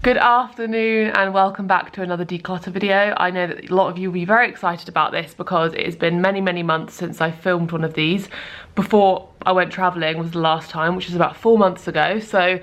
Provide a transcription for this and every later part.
Good afternoon and welcome back to another declutter video. I know that a lot of you will be very excited about this because it has been many months since I filmed one of these. Before I went travelling was the last time, which was about 4 months ago. So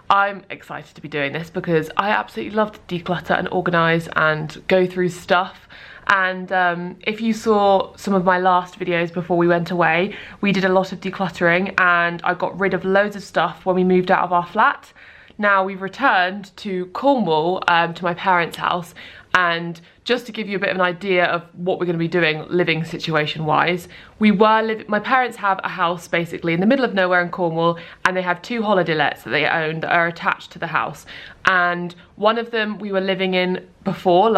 I'm excited to be doing this because I absolutely love to declutter and organise and go through stuff. And if you saw some of my last videos before we went away, we did a lot of decluttering and I got rid of loads of stuff when we moved out of our flat. Now we've returned to Cornwall, to my parents' house, and just to give you a bit of an idea of what we're going to be doing living situation wise, my parents have a house basically in the middle of nowhere in Cornwall, and they have 2 holiday lets that they own that are attached to the house. And one of them we were living in before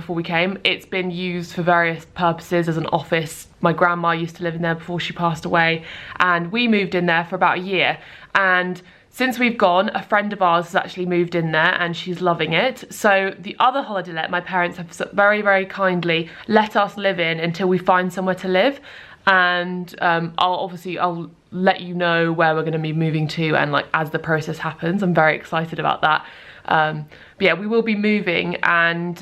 we came. It's been used for various purposes as an office. My grandma used to live in there before she passed away, and we moved in there for about a year. And since we've gone, a friend of ours has actually moved in there and she's loving it. So the other holiday let my parents have very kindly let us live in until we find somewhere to live. And I'll let you know where we're going to be moving to, and like as the process happens. I'm very excited about that. But yeah, we will be moving, and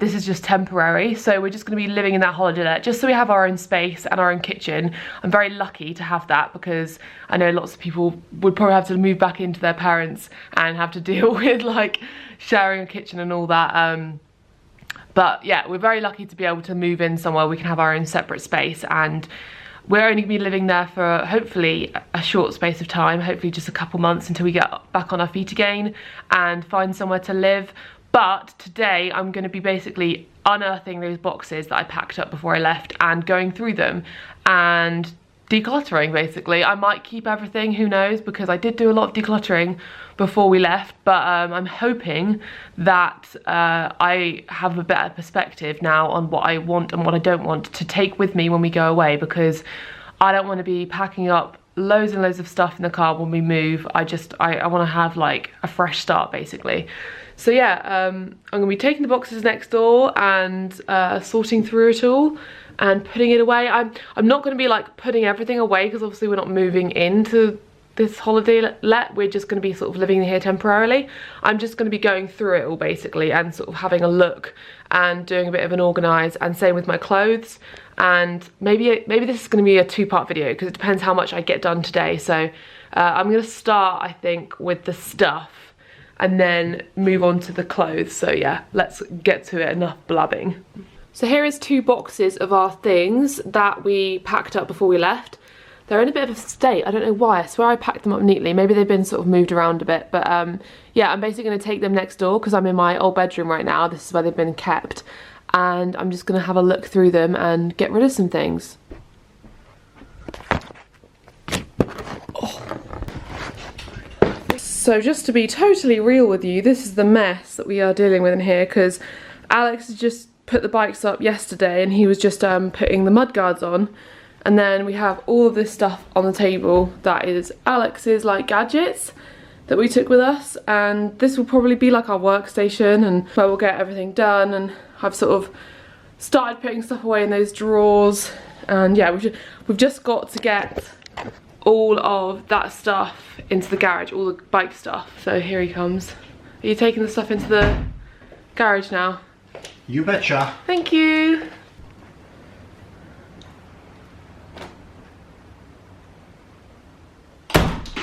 this is just temporary, so we're just going to be living in that holiday let just so we have our own space and our own kitchen. I'm very lucky to have that because I know lots of people would probably have to move back into their parents and have to deal with like sharing a kitchen and all that. But yeah, we're very lucky to be able to move in somewhere we can have our own separate space, and we're only going to be living there for hopefully a short space of time, hopefully just a couple months until we get back on our feet again and find somewhere to live. But today I'm going to be basically unearthing those boxes that I packed up before I left and going through them and decluttering basically. I might keep everything, who knows, because I did do a lot of decluttering before we left, but I'm hoping that I have a better perspective now on what I want and what I don't want to take with me when we go away, because I don't want to be packing up loads and loads of stuff in the car when we move. I want to have like a fresh start basically. So yeah, I'm going to be taking the boxes next door and sorting through it all and putting it away. I'm not going to be like putting everything away because obviously we're not moving into this holiday let. We're just going to be sort of living here temporarily. I'm just going to be going through it all basically and sort of having a look and doing a bit of an organise, and same with my clothes. And maybe this is going to be a 2-part video because it depends how much I get done today. So I'm going to start, I think, with the stuff and then move on to the clothes. So yeah, let's get to it, enough blabbing. So here is 2 boxes of our things that we packed up before we left. They're in a bit of a state, I don't know why. I swear I packed them up neatly. Maybe they've been sort of moved around a bit, but yeah, I'm basically going to take them next door because I'm in my old bedroom right now. This is where they've been kept, and I'm just going to have a look through them and get rid of some things. Oh. So just to be totally real with you, this is the mess that we are dealing with in here because Alex has just put the bikes up yesterday and he was just putting the mud guards on. And then we have all of this stuff on the table that is Alex's like gadgets that we took with us, and this will probably be like our workstation and where we'll get everything done. And I've sort of started putting stuff away in those drawers, and yeah, we've just got to get all of that stuff into the garage, all the bike stuff. So here he comes. Are you taking the stuff into the garage now? You betcha. Thank you.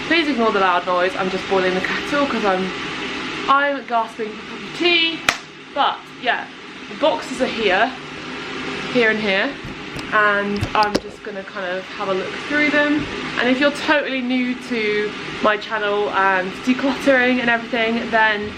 Please ignore the loud noise. I'm just boiling the kettle because I'm gasping for coffee tea. But yeah, the boxes are here and here, and I'm just gonna kind of have a look through them. And if you're totally new to my channel and decluttering and everything, then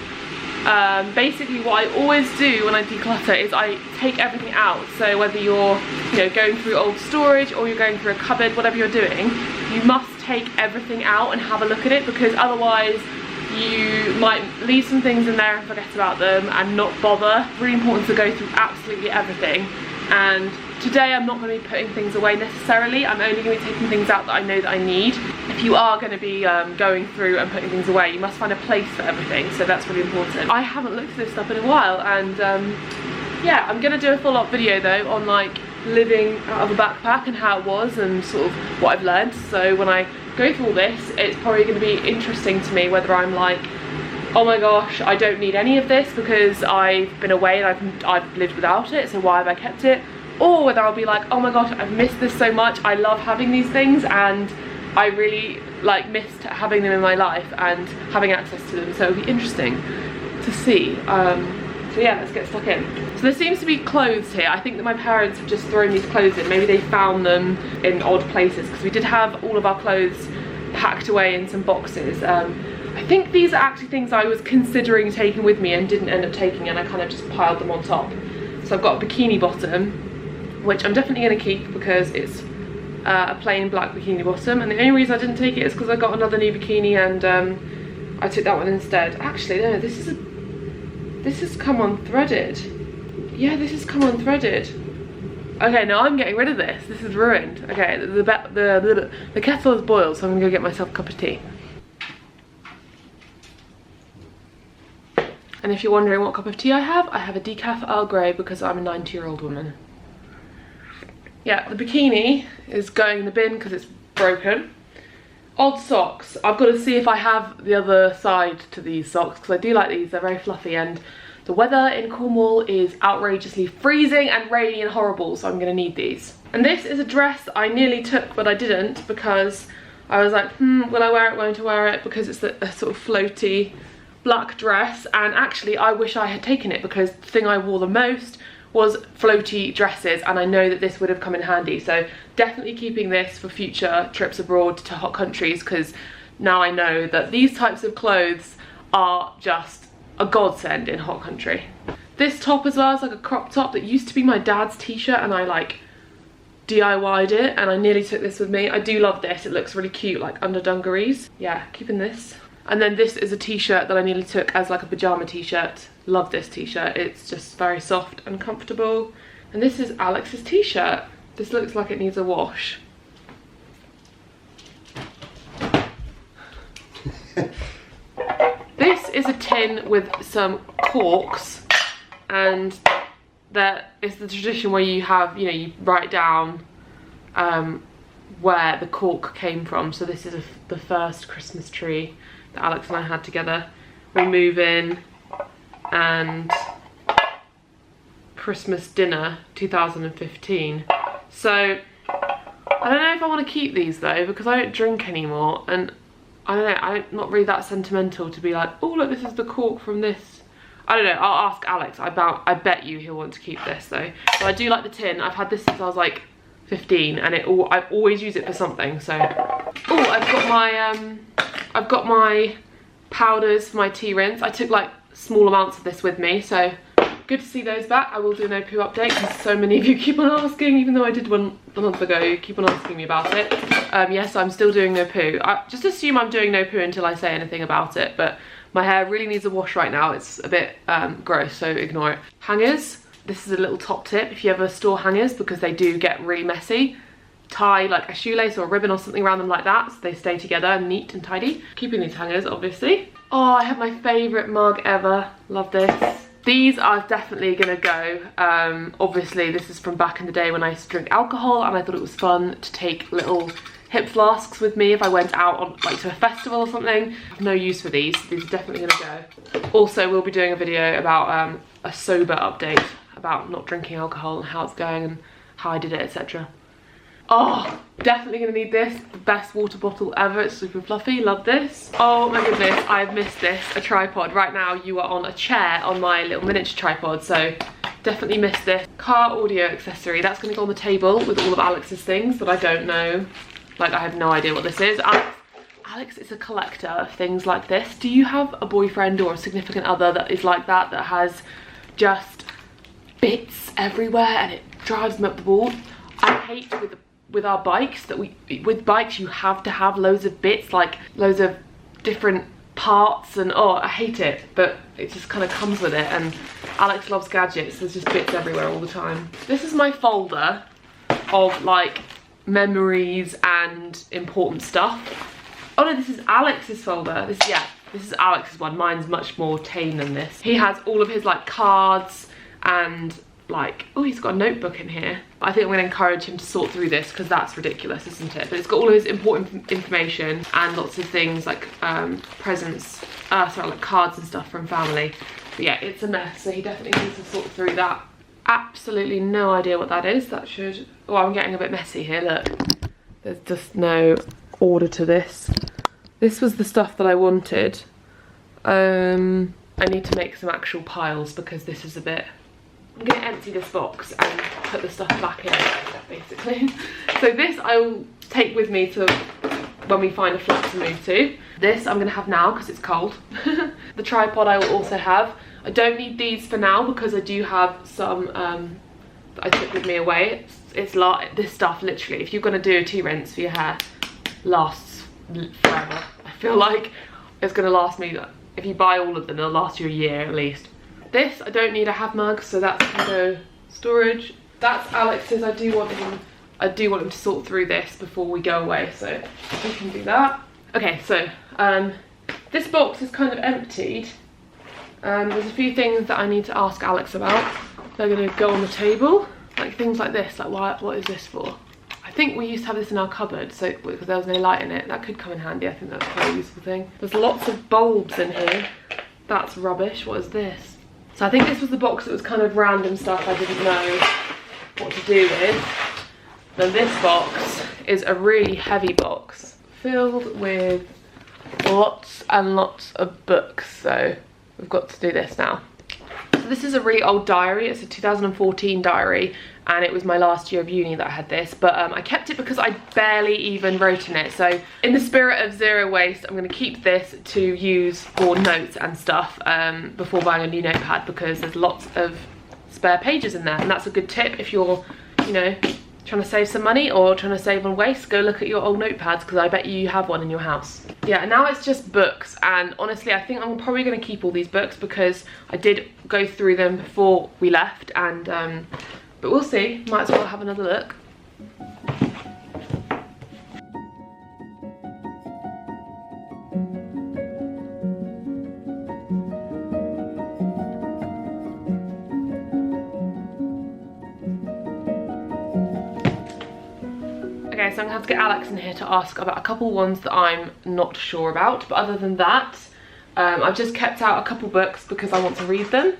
basically what I always do when I declutter is I take everything out. So whether you're going through old storage or you're going through a cupboard, whatever you're doing, you must take everything out and have a look at it, because otherwise you might leave some things in there and forget about them and not bother. It's really important to go through absolutely everything. And today I'm not going to be putting things away necessarily. I'm only going to be taking things out that I know that I need. If you are going to be going through and putting things away, you must find a place for everything, so that's really important. I haven't looked at this stuff in a while, and yeah, I'm going to do a full-up video though on like living out of a backpack and how it was and sort of what I've learned. So when I go through all this, it's probably going to be interesting to me whether I'm like oh my gosh, I don't need any of this because I've been away and I've lived without it, so why have I kept it? Or whether I'll be like, oh my gosh, I've missed this so much, I love having these things and I really like missed having them in my life and having access to them, so it'll be interesting to see. So yeah, let's get stuck in. So there seems to be clothes here. I think that my parents have just thrown these clothes in. Maybe they found them in odd places because we did have all of our clothes packed away in some boxes. I think these are actually things I was considering taking with me and didn't end up taking, and I kind of just piled them on top. So I've got a bikini bottom, which I'm definitely going to keep because it's a plain black bikini bottom, and the only reason I didn't take it is because I got another new bikini and I took that one instead. Actually no, this has come unthreaded. Yeah, this has come unthreaded. Okay, now I'm getting rid of this. This is ruined. Okay, the kettle is boiled, so I'm gonna go get myself a cup of tea. And if you're wondering what cup of tea I have a decaf Earl Grey because I'm a 90-year-old woman. Yeah, the bikini is going in the bin because it's broken. Odd socks. I've got to see if I have the other side to these socks because I do like these. They're very fluffy and the weather in Cornwall is outrageously freezing and rainy and horrible, so I'm going to need these. And this is a dress I nearly took but I didn't because I was like, will I wear it, won't I wear it, because it's a sort of floaty black dress, and actually I wish I had taken it because the thing I wore the most was floaty dresses and I know that this would have come in handy, so definitely keeping this for future trips abroad to hot countries because now I know that these types of clothes are just a godsend in hot country. This top as well is like a crop top that used to be my dad's t-shirt and I like DIY'd it and I nearly took this with me. I do love this, it looks really cute like under dungarees. Yeah, keeping this. And then this is a t-shirt that I nearly took as like a pyjama t-shirt. Love this t-shirt, it's just very soft and comfortable. And this is Alex's t-shirt. This looks like it needs a wash. This is a tin with some corks, and that is the tradition where you have, you know, you write down where the cork came from. So this is the first Christmas tree that Alex and I had together. We move in and Christmas dinner 2015. So I don't know if I want to keep these though because I don't drink anymore, and I don't know, I'm not really that sentimental to be like, oh look, this is the cork from this. I don't know, I'll ask Alex. I bet you he'll want to keep this though. But I do like the tin. I've had this since I was like 15 and I've always used it for something. So oh, I've got my powders for my tea rinse. I took like small amounts of this with me, so good to see those back. I will do a no poo update because so many of you keep on asking, even though I did one a month ago, you keep on asking me about it. Yes, I'm still doing no poo. I just assume I'm doing no poo until I say anything about it, but my hair really needs a wash right now. It's a bit gross, so ignore it. Hangers. This is a little top tip if you ever store hangers because they do get really messy. Tie like a shoelace or a ribbon or something around them like that so they stay together neat and tidy. Keeping these hangers obviously. Oh, I have my favourite mug ever. Love this. These are definitely gonna go. Obviously this is from back in the day when I used to drink alcohol and I thought it was fun to take little hip flasks with me if I went out on like to a festival or something. I have no use for these. These are definitely gonna go. Also, we'll be doing a video about a sober update about not drinking alcohol and how it's going and how I did it, etc. Oh, definitely gonna need this. The best water bottle ever. It's super fluffy. Love this. Oh my goodness, I've missed this. A tripod. Right now you are on a chair on my little miniature tripod, so definitely missed this. Car audio accessory. That's gonna go on the table with all of Alex's things that I don't know. Like, I have no idea what this is. Alex is a collector of things like this. Do you have a boyfriend or a significant other that is like that, that has just bits everywhere and it drives me up the wall? I hate with our bikes that with bikes you have to have loads of bits, like loads of different parts, and oh, I hate it, but it just kind of comes with it. And Alex loves gadgets. There's just bits everywhere all the time. This is my folder of like memories and important stuff. Oh no, this is Alex's folder. This is Alex's one. Mine's much more tame than this. He has all of his like cards and like, oh, he's got a notebook in here. I think I'm gonna encourage him to sort through this because that's ridiculous, isn't it? But it's got all of his important information and lots of things like presents, like cards and stuff from family. But yeah, it's a mess, so he definitely needs to sort through that. Absolutely no idea what that is. That should, oh, I'm getting a bit messy here, look. There's just no order to this. This was the stuff that I wanted. I need to make some actual piles because this is a bit, I'm gonna empty this box and put the stuff back in, basically. So this I will take with me to when we find a flat to move to. This I'm gonna have now because it's cold. The tripod I will also have. I don't need these for now because I do have some that I took with me away. It's like this stuff, literally, if you're gonna do a tea rinse for your hair, lasts forever. I feel like it's gonna last me, if you buy all of them, they'll last you a year at least. This I don't need, I have mugs, so that's gonna go storage. That's Alex's. I do want him to sort through this before we go away, so we can do that. Okay, so this box is kind of emptied. There's a few things that I need to ask Alex about. They're gonna go on the table, like things like this, like what is this for? I think we used to have this in our cupboard, so because there was no light in it. That could come in handy. I think that's quite a useful thing. There's lots of bulbs in here. That's rubbish. What is this? So I think this was the box that was kind of random stuff I didn't know what to do with. Then this box is a really heavy box filled with lots and lots of books. So we've got to do this now. So this is a really old diary. It's a 2014 diary. And it was my last year of uni that I had this, but I kept it because I barely even wrote in it. So in the spirit of zero waste, I'm going to keep this to use for notes and stuff before buying a new notepad, because there's lots of spare pages in there, and that's a good tip if you're, you know, trying to save some money or trying to save on waste. Go look at your old notepads, because I bet you have one in your house. Yeah, now it's just books, and honestly I think I'm probably going to keep all these books because I did go through them before we left, and but we'll see, might as well have another look. Okay, so I'm gonna have to get Alex in here to ask about a couple ones that I'm not sure about, but other than that, I've just kept out a couple books because I want to read them.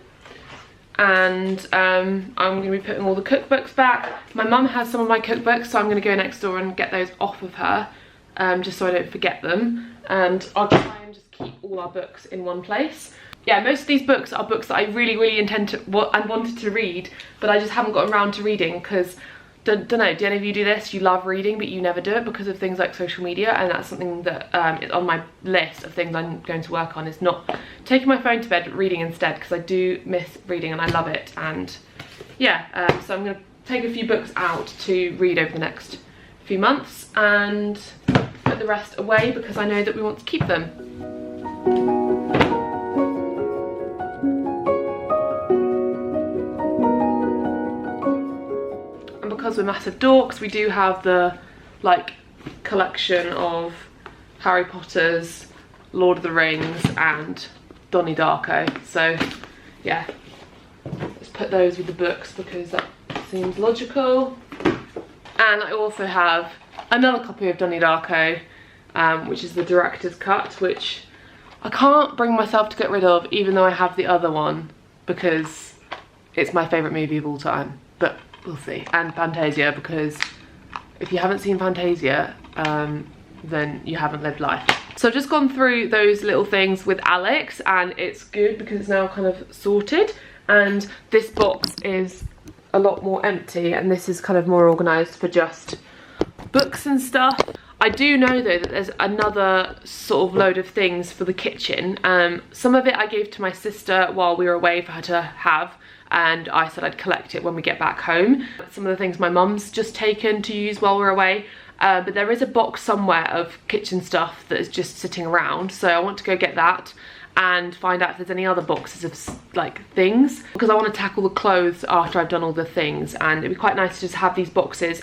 And I'm going to be putting all the cookbooks back. My mum has some of my cookbooks, so I'm going to go next door and get those off of her, just so I don't forget them. And I'll try and just keep all our books in one place. Yeah, most of these books are books that I really intend to and wanted to read, but I just haven't gotten around to reading because, don't know, do any of you do this? You love reading, but you never do it because of things like social media, and that's something that is on my list of things I'm going to work on, is not taking my phone to bed, but reading instead, because I do miss reading and I love it. And yeah, so I'm going to take a few books out to read over the next few months and put the rest away because I know that we want to keep them. Because we're massive dorks, we do have the like collection of Harry Potter's, Lord of the Rings and Donnie Darko. So yeah, let's put those with the books because that seems logical. And I also have another copy of Donnie Darko, which is the director's cut, which I can't bring myself to get rid of, even though I have the other one, because it's my favourite movie of all time. But we'll see. And Fantasia, because if you haven't seen Fantasia, then you haven't lived life. So I've just gone through those little things with Alex, and it's good because it's now kind of sorted, and this box is a lot more empty, and this is kind of more organised for just books and stuff. I do know though that there's another sort of load of things for the kitchen. Some of it I gave to my sister while we were away for her to have, and I said I'd collect it when we get back home. Some of the things my mum's just taken to use while we're away, but there is a box somewhere of kitchen stuff that is just sitting around, so I want to go get that and find out if there's any other boxes of like things, because I want to tackle the clothes after I've done all the things, and it'd be quite nice to just have these boxes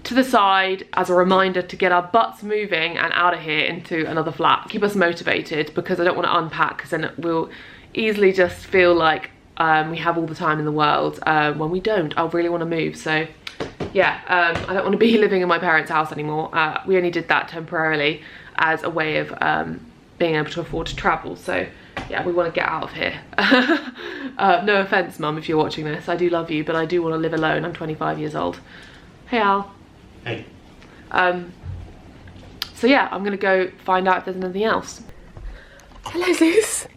to the side as a reminder to get our butts moving and out of here into another flat. Keep us motivated, because I don't want to unpack, because then we'll easily just feel like we have all the time in the world. When we don't, I really want to move. So yeah, I don't want to be living in my parents' house anymore. We only did that temporarily as a way of being able to afford to travel. So yeah, we want to get out of here. No offense, Mum, if you're watching this. I do love you, but I do want to live alone. I'm 25 years old. Hey, Al. Hey. So yeah, I'm gonna go find out if there's anything else. Hello, Zeus.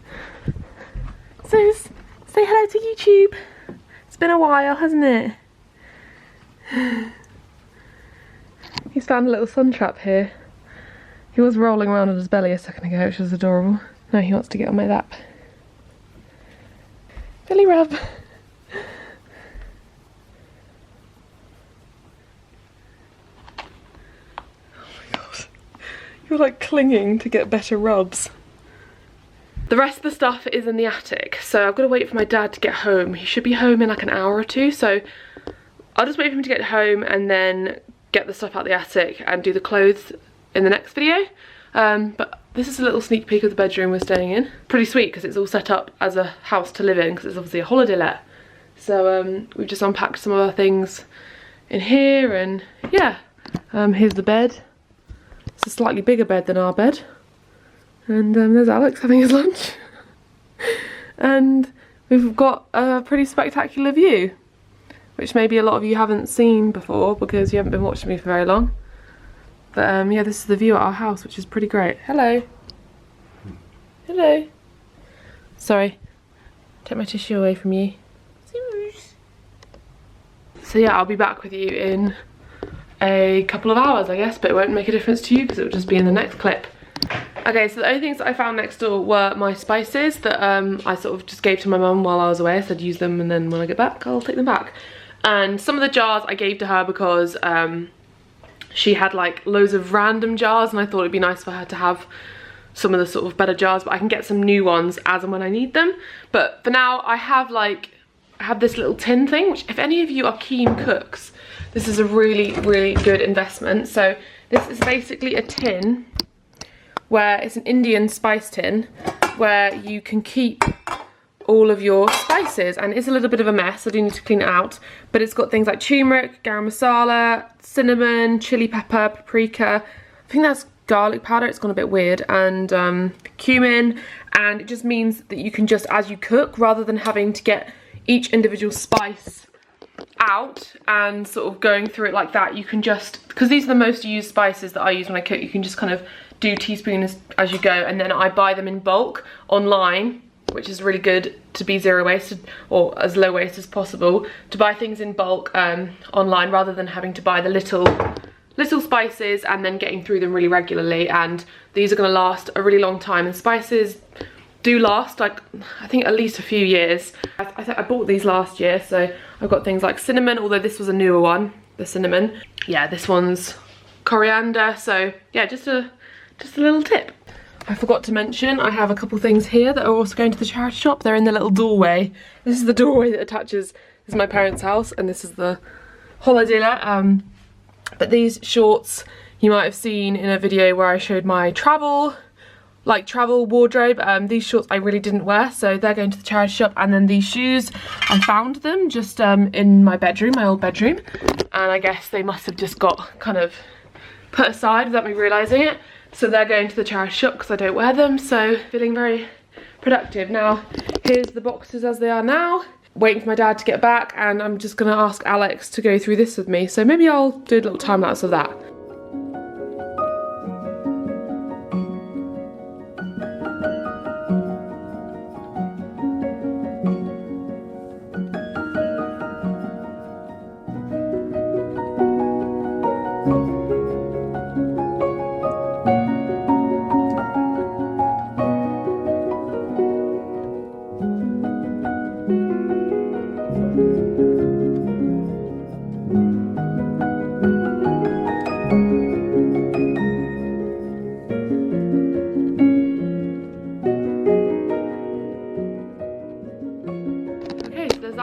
Zeus, say hello to YouTube. It's been a while, hasn't it? He's found a little sun trap here. He was rolling around on his belly a second ago, which was adorable. Now he wants to get on my lap. Belly rub. Oh my god. You're like clinging to get better rubs. The rest of the stuff is in the attic, so I've got to wait for my dad to get home. He should be home in like an hour or two, so I'll just wait for him to get home and then get the stuff out the attic and do the clothes in the next video. But this is a little sneak peek of the bedroom we're staying in. Pretty sweet because it's all set up as a house to live in because it's obviously a holiday let. So we've just unpacked some of our things in here, and yeah, here's the bed. It's a slightly bigger bed than our bed. And there's Alex having his lunch. And we've got a pretty spectacular view, which maybe a lot of you haven't seen before because you haven't been watching me for very long. But yeah, this is the view at our house, which is pretty great. Hello. Hello. Sorry. Take my tissue away from you. So yeah, I'll be back with you in a couple of hours, I guess, but it won't make a difference to you because it will just be in the next clip. Okay, so the only things that I found next door were my spices that I sort of just gave to my mum while I was away. I said use them, and then when I get back, I'll take them back. And some of the jars I gave to her because she had like loads of random jars, and I thought it'd be nice for her to have some of the sort of better jars, but I can get some new ones as and when I need them. But for now, I have this little tin thing, which if any of you are keen cooks, this is a really, really good investment. So this is basically a tin where it's an Indian spice tin where you can keep all of your spices, and it's a little bit of a mess. I do need to clean it out, but it's got things like turmeric, garam masala, cinnamon, chili pepper, paprika. I think that's garlic powder. It's gone a bit weird, and cumin, and it just means that you can just, as you cook, rather than having to get each individual spice out and sort of going through it like that, you can just, because these are the most used spices that I use when I cook, you can just kind of do teaspoons as you go, and then I buy them in bulk online, which is really good to be zero waste or as low waste as possible, to buy things in bulk online rather than having to buy the little spices and then getting through them really regularly. And these are going to last a really long time, and spices do last, like, I think at least a few years. I bought these last year, so I've got things like cinnamon, although this was a newer one, the cinnamon. Yeah, this one's coriander, so yeah, just a little tip. I forgot to mention, I have a couple things here that are also going to the charity shop. They're in the little doorway. This is the doorway that attaches, this is my parents' house, and this is the holiday let. But these shorts you might have seen in a video where I showed my travel wardrobe. These shorts I really didn't wear, so they're going to the charity shop. And then these shoes, I found them just in my bedroom, my old bedroom, and I guess they must have just got kind of put aside without me realising it. So they're going to the charity shop because I don't wear them, so feeling very productive. Now, here's the boxes as they are now. Waiting for my dad to get back, and I'm just gonna ask Alex to go through this with me. So maybe I'll do a little time lapse of that.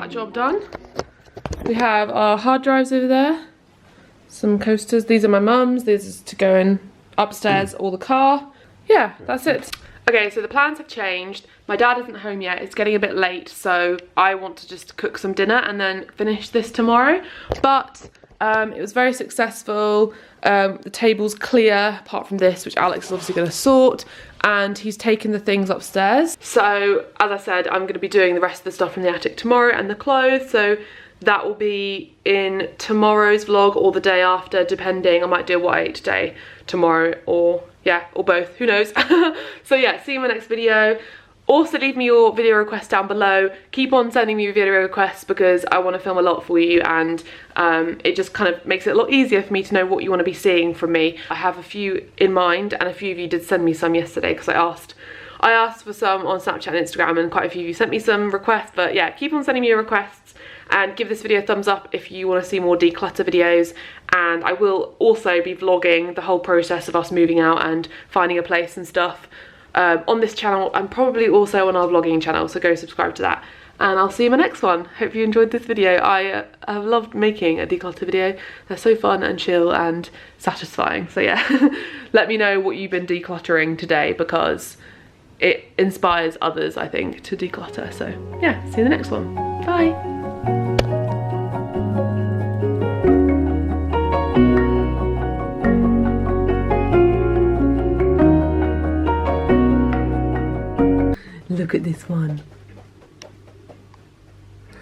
Job done. We have our hard drives over there, some coasters. These are my mum's. This is to go in upstairs or the car. Yeah, that's it. Okay, so the plans have changed. My dad isn't home yet, it's getting a bit late, so I want to just cook some dinner and then finish this tomorrow. But it was very successful. The table's clear, apart from this, which Alex is obviously gonna sort, and he's taken the things upstairs. So, as I said, I'm gonna be doing the rest of the stuff in the attic tomorrow and the clothes, so that will be in tomorrow's vlog or the day after, depending. I might do a what I ate today tomorrow, or yeah, or both, who knows. So yeah, see you in my next video. Also leave me your video requests down below. Keep on sending me your video requests because I want to film a lot for you, and it just kind of makes it a lot easier for me to know what you want to be seeing from me. I have a few in mind, and a few of you did send me some yesterday because I asked for some on Snapchat and Instagram, and quite a few of you sent me some requests. But yeah, keep on sending me your requests, and give this video a thumbs up if you want to see more declutter videos. And I will also be vlogging the whole process of us moving out and finding a place and stuff on this channel, and probably also on our vlogging channel, so go subscribe to that. And I'll see you in my next one. Hope you enjoyed this video. I have loved making a declutter video. They're so fun and chill and satisfying. So yeah, let me know what you've been decluttering today, because it inspires others, I think, to declutter. So yeah, see you in the next one. Bye. Look at this one.